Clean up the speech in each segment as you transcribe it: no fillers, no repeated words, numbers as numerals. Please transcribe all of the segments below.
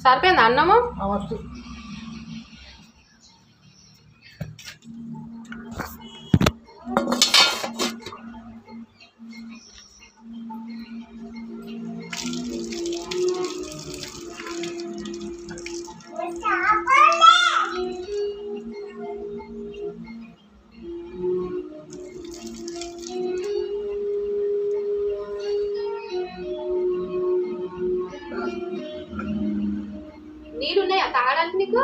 సరిపోయింది అన్నము. నీళ్ళున్నాయా తాగడానికి నీకు?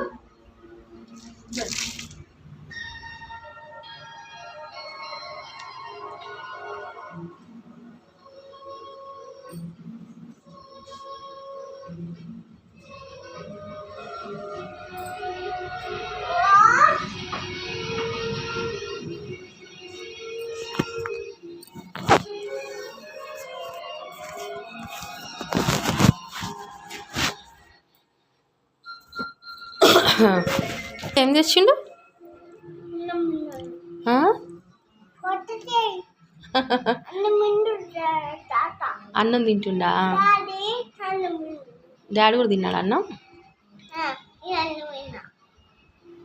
ఏం తెచ్చిండు? అన్నం తింటుండా? డాడీ కూడా తిన్నాడు అన్నం.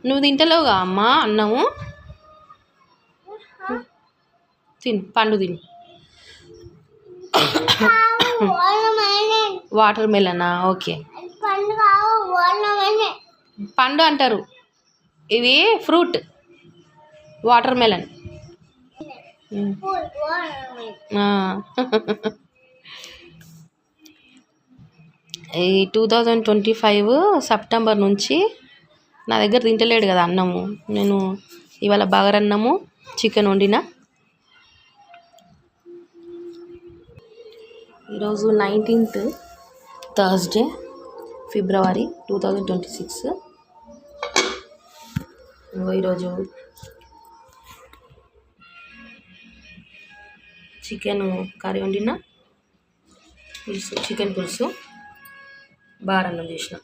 నువ్వు తింటలేవుగా అమ్మ అన్నము? తిను, పండు తిను. వాటర్ మెలనా? ఓకే, పండు అంటారు, ఇది ఫ్రూట్, వాటర్ మెలన్. ఈ 2025 సెప్టెంబర్ నుంచి నా దగ్గర తింటలేడు కదా అన్నము. నేను ఇవాళ బగారన్నము చికెన్ వండిన. ఈరోజు 19th థర్స్డే ఫిబ్రవరి 2026. ఈరోజు చికెన్ కర్రీ వండిన, పులుసు, చికెన్ పులుసు, బారన్నం చేసిన.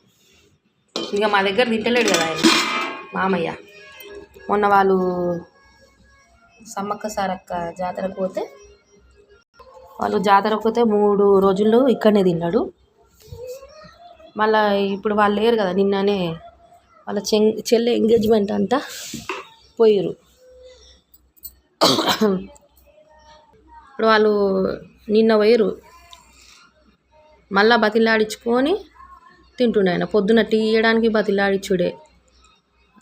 ఇంకా మా దగ్గర తింటలేడు కదా ఆయన మామయ్య. మొన్న వాళ్ళు సమ్మక్క సారక్క జాతరకు పోతే 3 రోజుల్లో ఇక్కడనే తిన్నాడు. మళ్ళీ ఇప్పుడు వాళ్ళు లేరు కదా, నిన్ననే వాళ్ళ చెల్లె ఎంగేజ్మెంట్ అంతా పోయారు. ఇప్పుడు వాళ్ళు నిన్న పోయారు. మళ్ళీ బతిలాడించుకొని తింటుండే ఆయన. పొద్దున టీ ఇవ్వడానికి బతిలాడిచ్చుడే,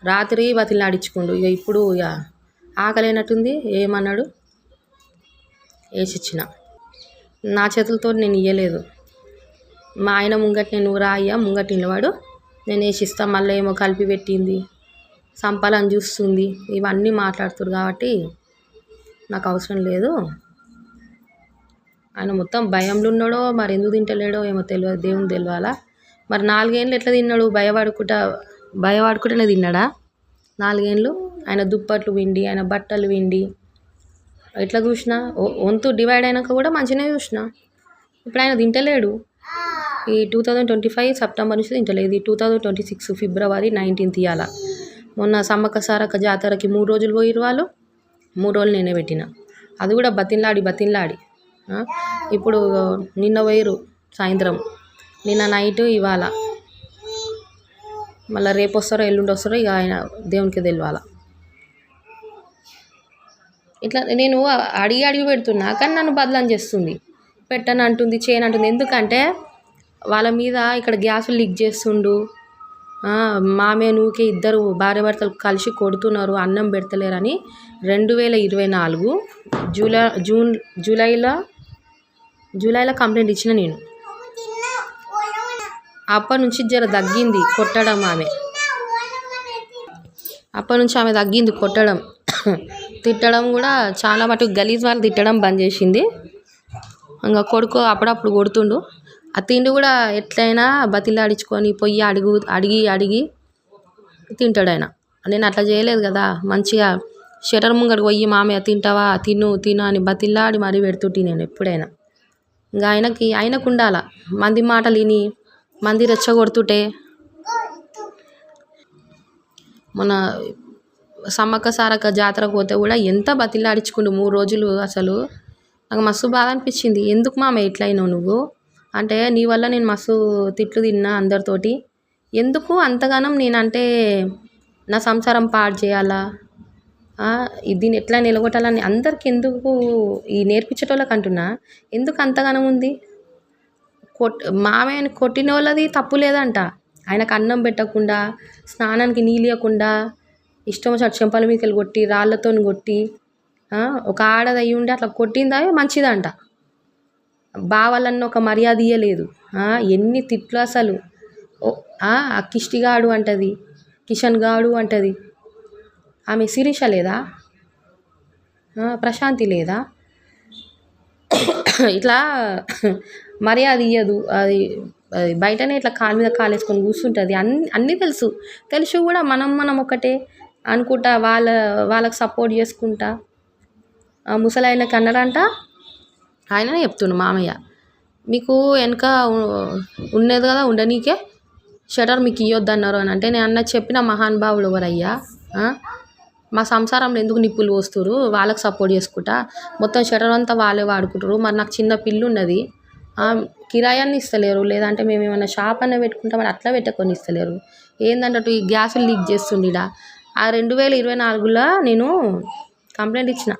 రాత్రి బతిలాడించుకుండు. ఇక ఇప్పుడు ఇక ఆకలేనట్టుంది, ఏమన్నాడు వేసిచ్చిన. నా చేతులతో నేను ఇవ్వలేదు. మా ఆయన ముంగట నేను రాయ్యా ముంగట నిలవాడు, నేను వేసిస్తా, మళ్ళీ ఏమో కలిపి పెట్టింది, సంపాలని చూస్తుంది, ఇవన్నీ మాట్లాడుతారు. కాబట్టి నాకు అవసరం లేదు. ఆయన మొత్తం భయంలో ఉన్నాడో మరి ఎందుకు తింటలేడో ఏమో తెలియదు, దేవుని తెలియాలా. మరి 4 ఏళ్ళు ఎట్లా తిన్నాడు? భయపడుకుంటూనే తిన్నాడా 4 ఏళ్ళు? ఆయన దుప్పట్లు విండి, ఆయన బట్టలు విండి, ఎట్లా చూసినా వంతు డివైడ్ అయినాక కూడా మంచిగానే చూసిన. ఇప్పుడు ఆయన తింటలేడు. ఈ 2025 సెప్టెంబర్ నుంచి తింటలేదు. ఇది 2026 ఫిబ్రవరి 19th ఇవాళ. మొన్న సమ్మక్క సారక్క జాతరకి 3 రోజులు పోయిరు వాళ్ళు. 3 రోజులు నేనే పెట్టిన. అది కూడా బతిన్లాడి. ఇప్పుడు నిన్న పోయిరు సాయంత్రం, నిన్న నైట్, ఇవాళ మళ్ళీ రేపు వస్తారో ఎల్లుండి వస్తారో ఇక ఆయన దేవునికి తెలియాల. ఇట్లా నేను అడిగి పెడుతున్నా, కానీ నన్ను బదలం చేస్తుంది. పెట్టను అంటుంది, చేయను అంటుంది. ఎందుకంటే వాళ్ళ మీద ఇక్కడ గ్యాసులు లీక్ చేస్తుండు. మామే నూకే ఇద్దరు భార్య భర్తలు కలిసి కొడుతున్నారు, అన్నం పెడతలేరని 2024 జూలైలో కంప్లైంట్ ఇచ్చిన నేను. అప్పటి నుంచి జర తగ్గింది కొట్టడం ఆమె. అప్పటి నుంచి ఆమె తగ్గింది కొట్టడం. తిట్టడం కూడా చాలా మటుకు గలీజ్ వాళ్ళు తిట్టడం బంద్ చేసింది. ఇంకా కొడుకు అప్పుడప్పుడు కొడుతుండు. ఆ తిండి కూడా ఎట్లయినా బతిలాడించుకొని పోయి అడిగి తింటాడు ఆయన. నేను అట్లా చేయలేదు కదా, మంచిగా షటర్ ముంగడికి పోయి మామయ్య తింటావా, తిను అని బతిలాడి మరీ పెడుతుంటే నేను ఎప్పుడైనా. ఇంకా ఆయనకు ఉండాల, మంది మాటలు విని మంది రెచ్చగొడుతుంటే. మన సమ్మక్క సారక్క జాతరకు పోతే కూడా ఎంత బతిలాడించుకుండు 3 రోజులు. అసలు నాకు మస్తు బాధ అనిపించింది. ఎందుకు మామయ్య ఎట్లయినావు నువ్వు అంటే నీ వల్ల నేను మస్తు తిట్లు తిన్నా అందరితోటి. ఎందుకు అంతగానం నేనంటే నా సంసారం పాడు చేయాలా? దీన్ని ఎట్లా నిలగొట్టాలని అందరికి ఎందుకు ఈ నేర్పించేటోళ్ళకి అంటున్నా. ఎందుకు అంతగానం ఉంది? మామయ్యని కొట్టినోళ్ళది తప్పు లేదంట. ఆయనకు అన్నం పెట్టకుండా, స్నానానికి నీళ్ళు ఇయ్యకుండా, ఇష్టం వచ్చినట్టు చెంపల మీదకెళ్ళి కొట్టి, రాళ్ళతోని కొట్టి, ఒక ఆడది అయ్యి ఉండి అట్లా కొట్టిందా మంచిదంట. బావలన్న ఒక మర్యాద ఇయ్యలేదు. ఎన్ని తిట్లు అసలు. ఆ కిష్టిగాడు అంటది, కిషన్ గాడు అంటది. ఆమె శిరీష లేదా, ప్రశాంతి లేదా, ఇట్లా మర్యాద ఇయ్యదు. అది బయటనే ఇట్లా కాలు మీద కాలు వేసుకొని కూర్చుంటుంది. అన్నీ తెలుసు. తెలిసి కూడా మనం ఒకటే అనుకుంటా వాళ్ళకి సపోర్ట్ చేసుకుంటా ముసలాయనకి అన్నాడంట. ఆయననే చెప్తుండు మామయ్య, మీకు వెనక ఉండేది కదా ఉండనీకే షటర్ మీకు ఇవ్వద్దు అన్నారు అని. అంటే నేను చెప్పిన మహానుభావుడు ఎవరయ్యా? మా సంసారంలో ఎందుకు నిప్పులు పోస్తురు? వాళ్ళకి సపోర్ట్ చేసుకుంటా మొత్తం షటర్ అంతా వాళ్ళే వాడుకుంటారు. మరి నాకు చిన్న పిల్లు ఉన్నది, కిరాయాన్ని ఇస్తలేరు. లేదంటే మేము ఏమైనా షాప్ అన్న పెట్టుకుంటామని అట్లా పెట్టుకొని ఇస్తలేరు. ఏంటంటే ఈ గ్యాసులు లీక్ చేస్తుండిడ. ఆ 2024లో నేను కంప్లైంట్ ఇచ్చిన.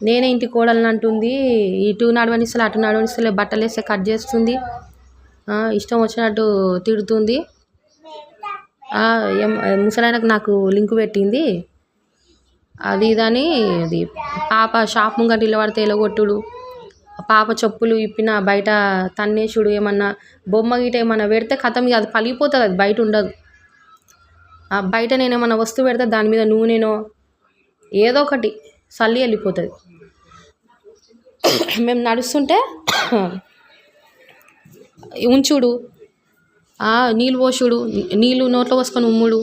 నేనే ఇంటి కోడలని అంటుంది. ఇటు నడవనిస్తలే అటు నడవనిస్తలే, బట్టలు వేస్తే కట్ చేస్తుంది, ఇష్టం వచ్చినట్టు తిడుతుంది. ముసలాయనకు నాకు లింక్ పెట్టింది అది ఇదని. అది పాప షాప్ ముంగట నిలబడితే ఎలగొట్టుడు, పాప చెప్పులు ఇప్పిన బయట తన్నేసుడు, ఏమన్నా బొమ్మ గీట ఏమన్నా పెడితే కథం అది పలిగిపోతుంది, అది బయట ఉండదు. బయట నేను ఏమన్నా వస్తువు పెడితే దాని మీద నూనెనో ఏదో ఒకటి చల్లి వెళ్ళిపోతుంది. మేము నడుస్తుంటే ఉంచుడు, నీళ్ళు పోసుడు, నీళ్ళు నోట్లో పోసుకొని ఉమ్ముడు,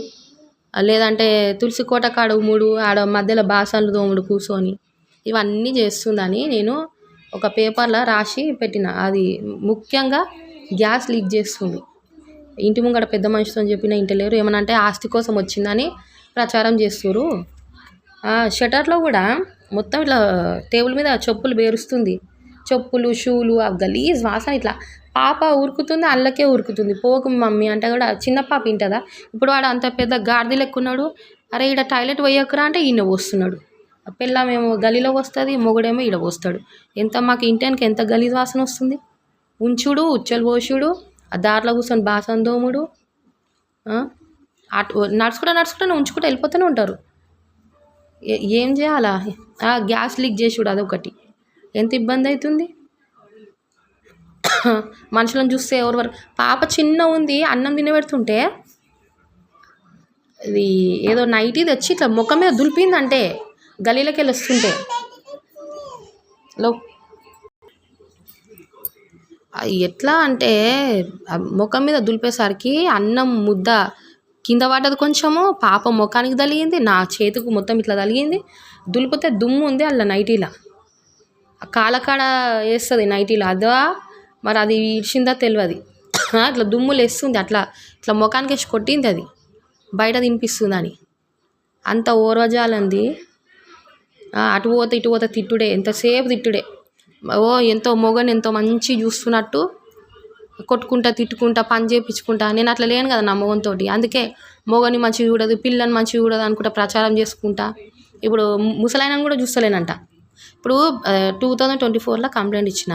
లేదంటే తులసి కోట కాడ ఉమ్ముడు, ఆడ మధ్యలో బాసనలు తోముడు కూర్చొని, ఇవన్నీ చేస్తుందని నేను ఒక పేపర్లో రాసి పెట్టిన. అది ముఖ్యంగా గ్యాస్ లీక్ చేస్తుంది. ఇంటి ముంగట పెద్ద మనిషితో చెప్పిన ఇంటలేరు. ఏమన్నా అంటే ఆస్తి కోసం వచ్చిందని ప్రచారం చేస్తున్నారు. షటర్లో కూడా మొత్తం ఇట్లా టేబుల్ మీద చెప్పులు బేరుస్తుంది. చెప్పులు, షూలు, ఆ గలీజ్ వాసన. ఇట్లా పాప ఉరుకుతుంది, అల్లకే ఉరుకుతుంది. పోకు మమ్మీ అంటే కూడా చిన్న పాప వింటుందా? ఇప్పుడు వాడు అంత పెద్ద గాడిద లెక్కున్నాడు. అరే ఈడ టాయిలెట్ పోయకురా అంటే ఈయన పోస్తున్నాడు. పిల్లమేమో గలీలోకి వస్తుంది, మొగుడేమో ఈడ పోస్తాడు. మాకు ఇంటానికి ఎంత గలీజ్ వాసన వస్తుంది. ఉంచుడు, ఉచ్చలు పోసుడు, ఆ దారిలో కూర్చొని బాసన దోముడు, అటు నడుచుకుంటూ ఉంచుకుంటూ వెళ్ళిపోతూనే ఉంటారు. ఏం చేయాలా? గ్యాస్ లీక్ చేసుడు అదొకటి ఎంత ఇబ్బంది అవుతుంది. మనుషులను చూస్తే ఎవరు పాప చిన్న ఉంది, అన్నం తినబెడుతుంటే ఇది ఏదో నైటీ తెచ్చి ఇట్లా ముఖం మీద దులిపిందంటే గలీలోకి వెళ్ళి వస్తుంటే ఎట్లా అంటే ముఖం మీద దులిపేసరికి అన్నం ముద్ద కింద పడ్డది. కొంచెము పాప ముఖానికి తలిగింది, నా చేతికి మొత్తం ఇట్లా తలిగింది. దులిపితే దుమ్ము ఉంది అలా నైటీలా, కాలకాడ వేస్తుంది నైటీలో. అదా మరి అది ఇడిచిందా తెలియదు. అట్లా దుమ్ములు వేస్తుంది, అట్లా ఇట్లా ముఖానికి వేసి కొట్టింది. అది బయట తినిపిస్తుందని అంత ఓర్వజాలంది. అటు పోతే ఇటు పోతే తిట్టుడే, ఎంతసేపు తిట్టుడే. ఎంతో మొగని ఎంతో మంచి చూస్తున్నట్టు కొట్టుకుంటా తిట్టుకుంటా పని చేయించుకుంటా. నేను అట్లా లేను కదా నా మొగంతో. అందుకే మొగని మంచిగా చూడదు, పిల్లని మంచిగా చూడదు అనుకుంటా ప్రచారం చేసుకుంటా. ఇప్పుడు ముసలాయనని కూడా చూస్తలేనంట. ఇప్పుడు 2024లో కంప్లైంట్ ఇచ్చిన,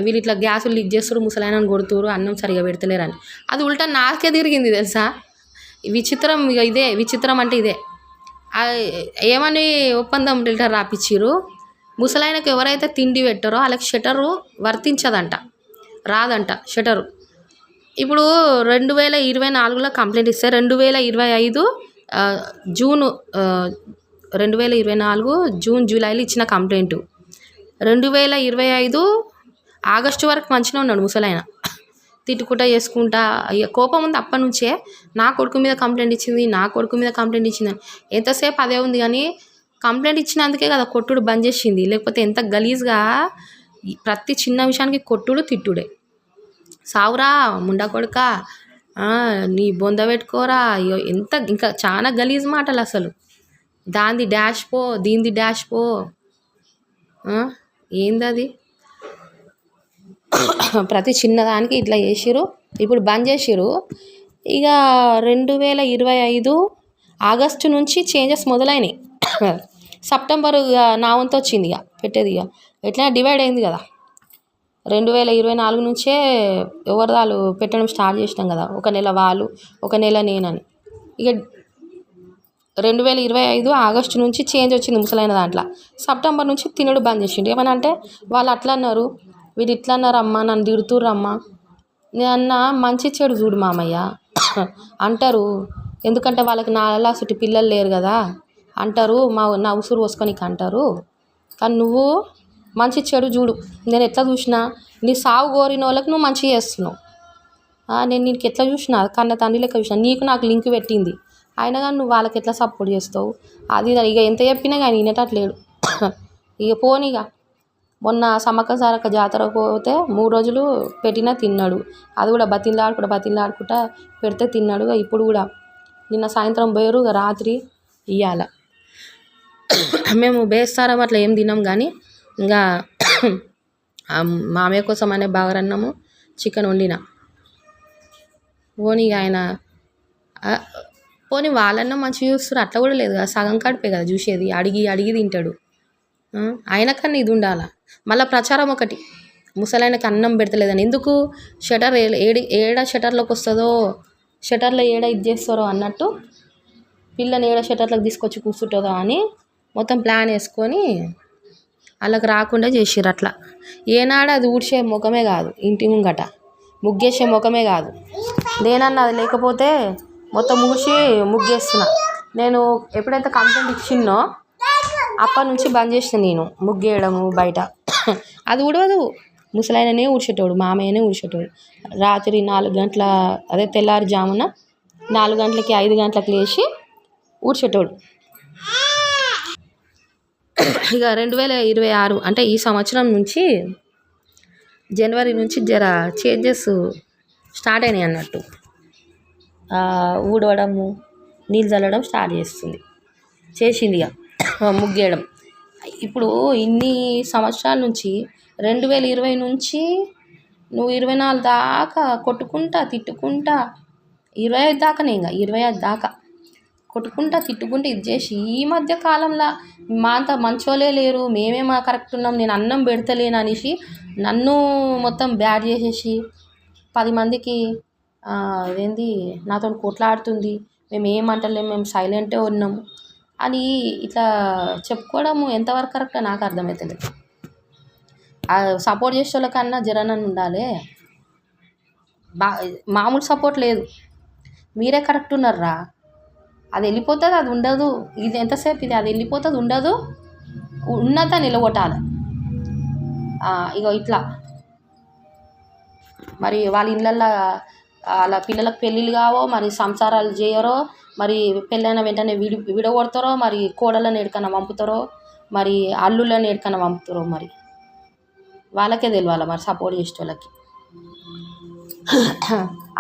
వీళ్ళు ఇట్లా గ్యాసులు లీక్ చేస్తారు, ముసలాయనని కొడుతురు, అన్నం సరిగా పెడతలేరని. అది ఉల్టా నాకే తిరిగింది తెలుసా. విచిత్రం ఇదే, విచిత్రం అంటే ఇదే. ఏమని ఒప్పందం లెటర్ రాపిచ్చిరు, ముసలాయనకు ఎవరైతే తిండి పెట్టారో వాళ్ళకి షటరు వర్తించదంట, రాదంట షటరు. ఇప్పుడు 2024లో కంప్లైంట్ ఇస్తే 2025 జూను 2024 జూన్ జూలైలో ఇచ్చిన కంప్లైంటు. 2025 ఆగస్టు వరకు మంచిగా ఉన్నాడు ముసలాయన, తిట్టుకుంటా చేసుకుంటా. కోపం ఉంది అప్పటి నుంచే. నా కొడుకు మీద కంప్లైంట్ ఇచ్చింది, నా కొడుకు మీద కంప్లైంట్ ఇచ్చిందని. ఎంతసేపు అదే ఉంది కానీ కంప్లైంట్ ఇచ్చినందుకే కదా కొట్టుడు బంద్ చేసింది. లేకపోతే ఎంత గలీజ్గా ప్రతి చిన్న విషయానికి కొట్టుడు తిట్టుడే. సావురా ముండా కొడుక, నీ బొంద పెట్టుకోరా, ఎంత ఇంకా చాలా గలీజ్ మాటలు అసలు. దాంది డాష్ పో, దీంది డాష్ పో, ఏందది. ప్రతి చిన్నదానికి ఇట్లా చేసిర్రు. ఇప్పుడు బంద్ చేసిర్రు. ఇక 2025 ఆగస్టు నుంచి చేంజెస్ మొదలైనవి. సెప్టెంబర్ నా వంతు వచ్చింది ఇక పెట్టేది. ఇక ఎట్లా డివైడ్ అయింది కదా. 2024 నుంచే ఎవరిదాలు పెట్టడం స్టార్ట్ చేసినాం కదా. ఒక నెల వాళ్ళు, ఒక నెల నేనని. ఇక 2025 ఆగస్టు నుంచి చేంజ్ వచ్చింది ముసలైన దాంట్లో. సెప్టెంబర్ నుంచి తినడు బంద్ చేసిండు. ఏమన్నా అంటే వాళ్ళు అట్లా అన్నారు, వీళ్ళు ఇట్లా అన్నారు అమ్మ, నన్ను తిడుతుర్రమ్మా. నేను అన్నా మంచి చెడు చూడు మామయ్య అంటారు. ఎందుకంటే వాళ్ళకి నాలా చుట్టి పిల్లలు లేరు కదా అంటారు. నా ఉసురు పోసుకొని అంటారు. కానీ నువ్వు మంచి చెడు చూడు. నేను ఎట్లా చూసినా నీ సాగు కోరిన వాళ్ళకి నువ్వు మంచిగా చేస్తున్నావు. నేను నీకు ఎట్లా చూసినా కన్న తండ్రి లెక్క చూసినా. నీకు నాకు లింక్ పెట్టింది. అయినా కానీ నువ్వు వాళ్ళకి ఎట్లా సపోర్ట్ చేస్తావు? అది ఇక ఎంత చెప్పినా కానీ వినేటట్లేడు. ఇక పోనీగా మొన్న సమ్మక్క సారక్క జాతరకు పోతే 3 రోజులు పెట్టినా తిన్నాడు. అది కూడా బతిలాడుకుంటా పెడితే తిన్నాడు. ఇప్పుడు కూడా నిన్న సాయంత్రం పోయారు, రాత్రి ఇయ్యాల. మేము బేస్తారం అట్లా ఏం తిన్నాం కానీ ఇంకా మామయ్య కోసం అనే బాగరన్నము చికెన్ వండిన. పోనీ ఆయన పోనీ వాళ్ళన్నా మంచిగా చూస్తారు. అట్లా కూడా లేదు కదా, సగం కడిపే కదా చూసేది. అడిగి తింటాడు. ఆయన కన్నా ఇది ఉండాలా. మళ్ళీ ప్రచారం ఒకటి, ముసలాయనకి అన్నం పెడతలేదని. ఎందుకు షటర్ ఏడ షటర్లోకి వస్తుందో, షటర్లో ఏడ ఇది చేస్తారో అన్నట్టు పిల్లని ఏడ షటర్లకు తీసుకొచ్చి కూర్చుంటుందో అని మొత్తం ప్లాన్ వేసుకొని వాళ్ళకి రాకుండా చేసిర్రు. అట్లా ఏనాడు అది ఊడ్చే ముఖమే కాదు, ఇంటి ముంగట ముగ్గేసే ముఖమే కాదు. నేనన్నా అది లేకపోతే మొత్తం ముగ్గేస్తున్నా. నేను ఎప్పుడైతే కంప్లైంట్ ఇచ్చిన్నో అప్పటి నుంచి బంద్ చేసిన నేను ముగ్గేయడము బయట. అది ఉడవదు. ముసలాయననే ఊడ్చేటోడు, మామయ్యనే ఊడ్చేటోడు. రాత్రి 4 గంటల అదే తెల్లారుజామున 4 గంటలకి 5 గంటలకు లేచి ఊడ్చేటోడు. ఇక 2026 అంటే ఈ సంవత్సరం నుంచి జనవరి నుంచి జర చేంజెస్ స్టార్ట్ అయినాయి అన్నట్టు. ఊడవడము, నీళ్ళు చల్లడం స్టార్ట్ చేసింది. ఇక ముగ్గేయడం. ఇప్పుడు ఇన్ని సంవత్సరాల నుంచి 2020 నుంచి నువ్వు 24 దాకా కొట్టుకుంటా తిట్టుకుంటా, 25 దాకానే, ఇంకా 25 దాకా కొట్టుకుంటా తిట్టుకుంటూ ఇది చేసి ఈ మధ్య కాలంలో మా అంత మంచోలే లేరు, మేమే మా కరెక్ట్ ఉన్నాం, నేను అన్నం పెడతలేను అనేసి నన్ను మొత్తం బ్యాడ్ చేసేసి 10 మందికి అదేంది నాతో కొట్లాడుతుంది, మేము ఏమంటలేము, మేము సైలెంటే ఉన్నాము అని ఇట్లా చెప్పుకోవడము ఎంతవరకు కరెక్టో నాకు అర్థమవుతుంది. సపోర్ట్ చేసే వాళ్ళకన్నా జరనని ఉండాలి. మామూలు సపోర్ట్ లేదు. మీరే కరెక్ట్ ఉన్నారా. అది వెళ్ళిపోతుంది, అది ఉండదు. ఇది ఎంతసేపు ఇది, అది వెళ్ళిపోతుంది, ఉండదు, ఉన్నత నిలగొట్టాలి. ఇగో ఇట్లా మరి వాళ్ళ ఇళ్ళల్లో వాళ్ళ పిల్లలకు పెళ్ళిళ్ళు కావో, మరి సంసారాలు చేయరో, మరి పెళ్ళైన వెంటనే విడగొడతారో, మరి కోడలను ఎక్కడికన్నా పంపుతారో, మరి అల్లుళ్ళని ఎక్కడికన్నా పంపుతారో, మరి వాళ్ళకే తెలియాలి మరి సపోర్ట్ చేసే వాళ్ళకి.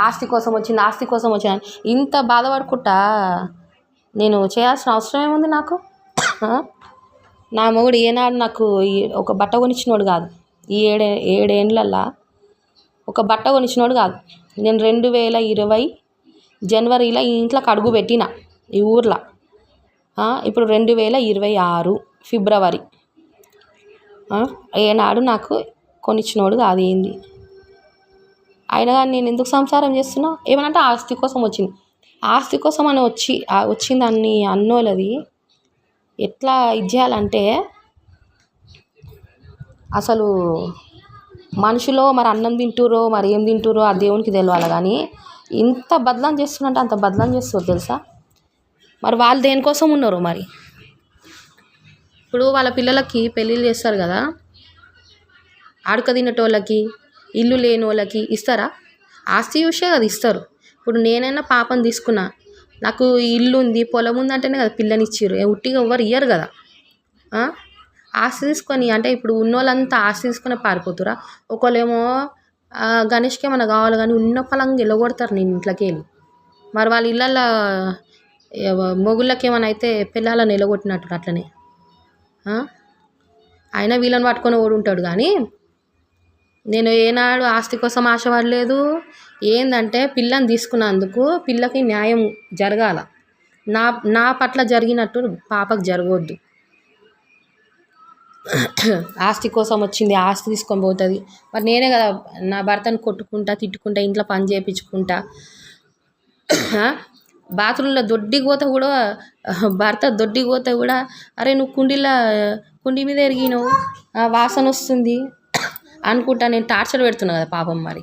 ఆస్తి కోసం వచ్చింది ఇంత బాధపడుకుంటా నేను చేయాల్సిన అవసరం ఏముంది నాకు? నా మొగుడు ఏనాడు నాకు ఒక బట్ట కొనిచ్చినోడు కాదు. ఈ 7 ఏండ్లల్లా ఒక బట్ట కొనిచ్చినోడు కాదు. నేను 2020 జనవరిలో ఈ ఇంట్లోకి అడుగు పెట్టిన ఈ ఊర్లో. ఇప్పుడు 2026 ఫిబ్రవరి. ఏనాడు నాకు కొనిచ్చినోడు కాదు. ఏంది అయినా కానీ నేను ఎందుకు సంసారం చేస్తున్నా? ఏమనంటే ఆస్తి కోసం వచ్చింది. ఆస్తి కోసం అని వచ్చింది అన్నోళ్ళది ఎట్లా ఇది చేయాలంటే, అసలు మనుషులో మరి అన్నం తింటురో మరి ఏం తింటురో ఆ దేవునికి తెలియాలి. కానీ ఇంత బదనాం చేస్తున్నంటే అంత బదనాం చేస్తారు తెలుసా. మరి వాళ్ళు దేనికోసం ఉన్నారు మరి? ఇప్పుడు వాళ్ళ పిల్లలకి పెళ్ళిళ్ళు చేస్తారు కదా, ఆడుక తినేటోళ్ళకి, ఇల్లు లేని వాళ్ళకి ఇస్తారా? ఆస్తి చూసే కదా ఇస్తారు. ఇప్పుడు నేనైనా పాపని తీసుకున్నా, నాకు ఇల్లు ఉంది, పొలం ఉంది అంటేనే కదా పిల్లనిచ్చిర్రు. ఉట్టిగా ఎవ్వరు ఇయ్యరు కదా. ఆస్తి తీసుకొని అంటే ఇప్పుడు ఉన్నోళ్ళంతా ఆస్తి తీసుకునే పారిపోతురా. ఒకళ్ళేమో గణేష్కి ఏమైనా కావాలి కానీ ఉన్న పొలంగా వెళ్ళగొడతారు నేను ఇంట్లోకి వెళ్ళి. మరి వాళ్ళ ఇళ్ళల్లో మొగుళ్ళకి ఏమైనా అయితే పిల్లలను నిలగొట్టినట్టు అట్లనే. అయినా వీళ్ళని పట్టుకొని ఓడి ఉంటాడు. కానీ నేను ఏనాడు ఆస్తి కోసం ఆశపడలేదు. ఏందంటే పిల్లని తీసుకున్నందుకు పిల్లకి న్యాయం జరగాల. నా నా పట్ల జరిగినట్టు పాపకు జరగొద్దు. ఆస్తి కోసం వచ్చింది, ఆస్తి తీసుకొని పోతుంది. మరి నేనే కదా నా భర్తను కొట్టుకుంటా, తిట్టుకుంటా, ఇంట్లో పని చేయించుకుంటా, బాత్రూంలో దొడ్డికి పోతే కూడా భర్త దొడ్డికి పోతే కూడా అరే నువ్వు కుండీ మీద ఎరిగినావు, వాసన వస్తుంది అనుకుంటా నేను టార్చర్ పెడుతున్నా కదా పాపం. మరి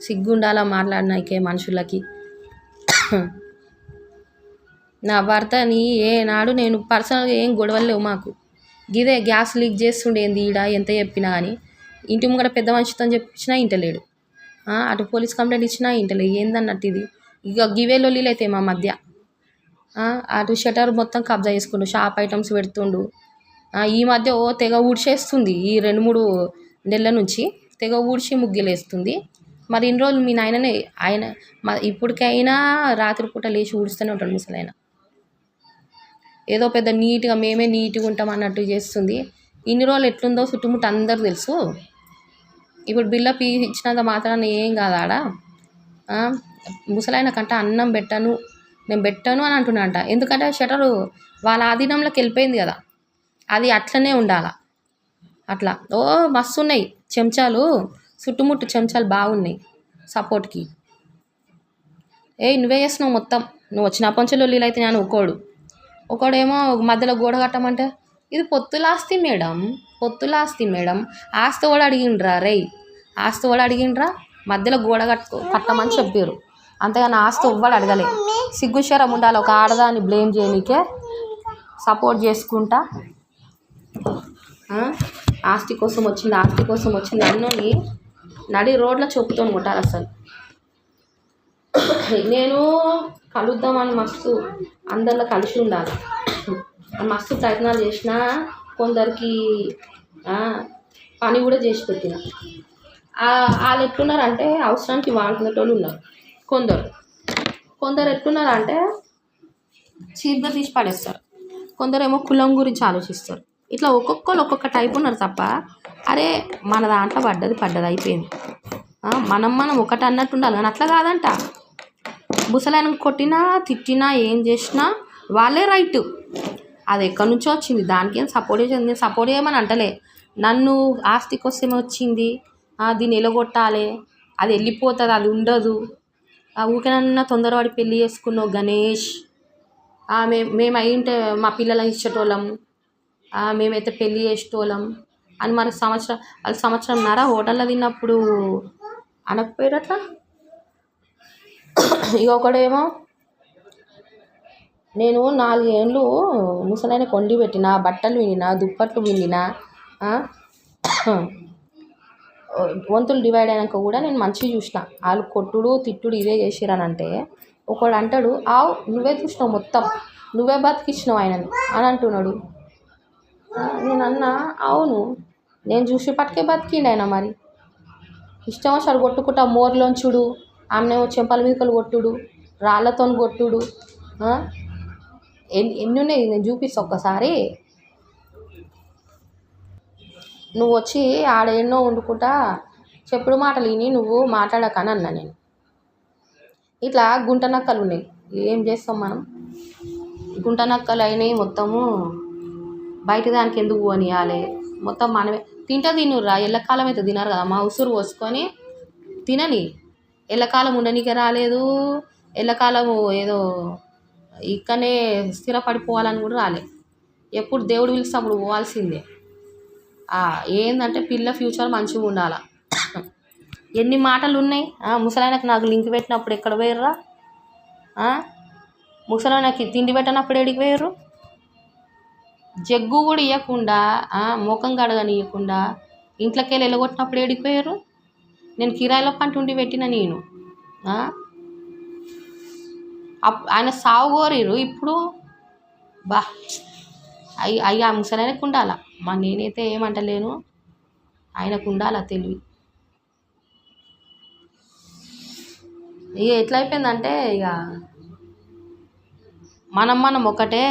సిగ్గుండాలా మాట్లాడినాకే మనుషులకి. నా భర్తని ఏనాడు నేను పర్సనల్గా ఏం గొడవలు లేవు మాకు. గిదే గ్యాస్ లీక్ చేస్తుండేంది ఈడ ఎంత చెప్పినా కానీ. ఇంటి ముంగట పెద్ద మనిషితో చెప్పించినా ఇంటలేడు. అటు పోలీస్ కంప్లైంట్ ఇచ్చినా ఇంటలేదు. ఏందన్నట్టు ఇది? ఇక గివే లొల్లీలు అయితే మా మధ్య. అటు షటర్ మొత్తం కబ్జా చేసుకుండు, షాప్ ఐటమ్స్ పెడుతుండు. ఈ మధ్య తెగ ఊడ్చేస్తుంది. ఈ 2-3 నెలల నుంచి తెగ ఊడ్చి ముగ్గులేస్తుంది. మరి ఇన్ని రోజులు మీ నాయననే ఆయన ఇప్పటికైనా రాత్రిపూట లేచి ఊడుస్తూనే ఉంటాడు ముసలాయన. ఏదో పెద్ద నీట్గా మేమే నీట్గా ఉంటాం అన్నట్టు చేస్తుంది. ఇన్ని రోజులు ఎట్లుందో చుట్టుముట్టు అందరు తెలుసు. ఇప్పుడు బిల్డప్ ఇచ్చినంత మాత్రాన ఏం కాదు ఆడ. ముసలాయన కంట అన్నం నేను పెట్టను అని అంటున్నాంట. ఎందుకంటే షటరు వాళ్ళ ఆధీనంలోకి వెళ్ళిపోయింది కదా, అది అట్లనే ఉండాల. అట్లా మస్తు ఉన్నాయి చెంచాలు, చుట్టుముట్టు చెంచాలు బాగున్నాయి సపోర్ట్కి. నువ్వే చేస్తున్నావు మొత్తం. నువ్వు వచ్చినప్పటి నుంచి లొల్లీలు అయితే నేను ఒకడేమో మధ్యలో గోడ కట్టమంటే ఇది పొత్తులాస్తి మేడం, ఆస్తి కూడా అడిగిండ్రా ఆస్తి కూడా అడిగిండ్రా, మధ్యలో గోడ కట్టమని చెప్పారు. అంతేగాని ఆస్తి ఎవ్వడు అడగలే. సిగ్గుశరం ఉండాలి ఒక ఆడదాన్ని బ్లేమ్ చేయనీకే, సపోర్ట్ చేసుకుంటా ఆస్తి కోసం వచ్చింది అన్నోని నడి రోడ్ల చెప్పుతో కొట్టాలి. అసలు నేను కలుద్దామని మస్తు అందరిలో కలిసి ఉండాలి మస్తు ప్రయత్నాలు చేసిన, కొందరికి పని కూడా చేసి పెట్టిన. వాళ్ళు ఎట్లున్నారంటే అవసరానికి వాడుకునేటోళ్ళు ఉన్నారు. కొందరు ఎట్లున్నారంటే చీప్గా తీసి పడేస్తారు. కొందరేమో కులం గురించి ఆలోచిస్తారు. ఇట్లా ఒక్కొక్కరు ఒక్కొక్క టైప్ ఉన్నారు తప్ప, అరే మన దాంట్లో పడ్డది అయిపోయింది, మనం ఒకటి అన్నట్టు ఉండాలి. కానీ అట్లా కాదంట. ముసలాయన కొట్టినా తిట్టినా ఏం చేసినా వాళ్ళే రైట్. అది ఎక్కడి నుంచో వచ్చింది, దానికి ఏం సపోర్ట్ చేసింది. సపోర్ట్ చేయమని అంటలే. నన్ను ఆస్తి కోసమే వచ్చింది, దీన్ని ఎలగొట్టాలి, అది వెళ్ళిపోతుంది, అది ఉండదు, ఊరికేనన్నా తొందరపడి పెళ్ళి చేసుకున్నావు గణేష్, మేము అయింటే మా పిల్లలని ఇచ్చేటోళ్ళం, మేమైతే పెళ్ళి చేసేటోళ్ళం అని మరి సంవత్సరంన్నర హోటల్లో తిన్నప్పుడు అనకపోయారు అట్లా. ఇక ఒకడేమో నేను 4 ఏళ్ళు ముసలాయన కొండి పెట్టిన, బట్టలు విండినా, దుప్పట్లు విండినా, వంతులు డివైడ్ అయినాక కూడా నేను మంచిగా చూసిన. వాళ్ళు కొట్టుడు తిట్టుడు ఇదే చేసిరనంటే ఒకడు అంటాడు నువ్వే చూసినావు మొత్తం, నువ్వే బతికిచ్చినావు ఆయనని అని అంటున్నాడు. నేను అన్నా అవును, నేను చూసి పట్టుకే బతికిండు ఆయన. మరి ఇష్టం వచ్చాడు కొట్టుకుంటా మోర్లోంచుడు, ఆమెనేమో చెంపల మీదకలు కొట్టుడు, రాళ్ళతో కొట్టుడు, ఎన్ని ఉన్నాయి నేను చూపిస్తా ఒక్కసారి. నువ్వు వచ్చి ఆడ ఎన్నో వండుకుంటా చెప్పుడు మాటలు విని నువ్వు మాట్లాడకని అన్నా నేను. ఇట్లా గుంట నక్కలు ఉన్నాయి, ఏం చేస్తాం మనం. గుంట నక్కలు అయినాయి మొత్తము. బయట దానికి ఎందుకు పోనీయాలి, మొత్తం మనమే తినుర్రా. ఎల్లకాలం అయితే తినరు కదా, మా ఉసురు పోసుకొని తినని. ఎల్లకాలం ఉండనీకే రాలేదు, ఎల్లకాలము ఏదో ఇక్కడనే స్థిరపడిపోవాలని కూడా రాలే. ఎప్పుడు దేవుడు పిలిస్తే అప్పుడు పోవాల్సిందే. ఏంటంటే పిల్ల ఫ్యూచర్ మంచిగా ఉండాలి. ఎన్ని మాటలు ఉన్నాయి. ముసలాయనకు నాకు లింక్ పెట్టినప్పుడు ఎక్కడ పోయారురా, ముసలాయనకి తిండి పెట్టినప్పుడు ఎడికి పోయారు, జగ్గు కూడా ఇవ్వకుండా, ముఖం కడగనియకుండా ఇంట్లోకి వెళ్ళి వెళ్ళగొట్టినప్పుడు ఎడికి పోయారు. నేను కిరాయిలో పంటుండి పెట్టిన నేను. ఆయన సావు కోరిరు. ఇప్పుడు అయ్యా ముసలాయనకు ఉండాలా, నేనైతే ఏమంటలేను, ఆయనకు ఉండాలా తెలివి. ఇక ఎట్లయిపోయిందంటే ఇక మనం ఒకటే.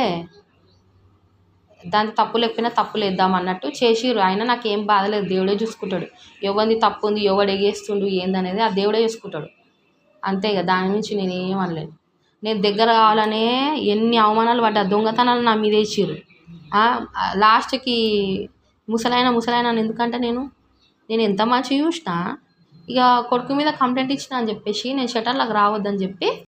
దాని తప్పు లేకపోయినా తప్పు లేద్దాం అన్నట్టు చేసిర్రు. అయినా నాకేం బాధ లేదు, దేవుడే చూసుకుంటాడు. ఎవరిది తప్పు ఉంది, ఎవడు ఎగేస్తుండు ఏందనేది ఆ దేవుడే చూసుకుంటాడు. అంతే ఇక, దాని నుంచి నేనేం అనలేను. నేను దగ్గర కావాలనే ఎన్ని అవమానాలు పడ్డా, దొంగతనాలు నా మీద వేసిర్రు. లాస్ట్కి ముసలాయన ఎందుకంటే నేను ఎంత మంచిగా చూసినా ఇక కొడుకు మీద కంప్లైంట్ ఇచ్చిన అని చెప్పేసి నేను షటర్లకు రావద్దని చెప్పి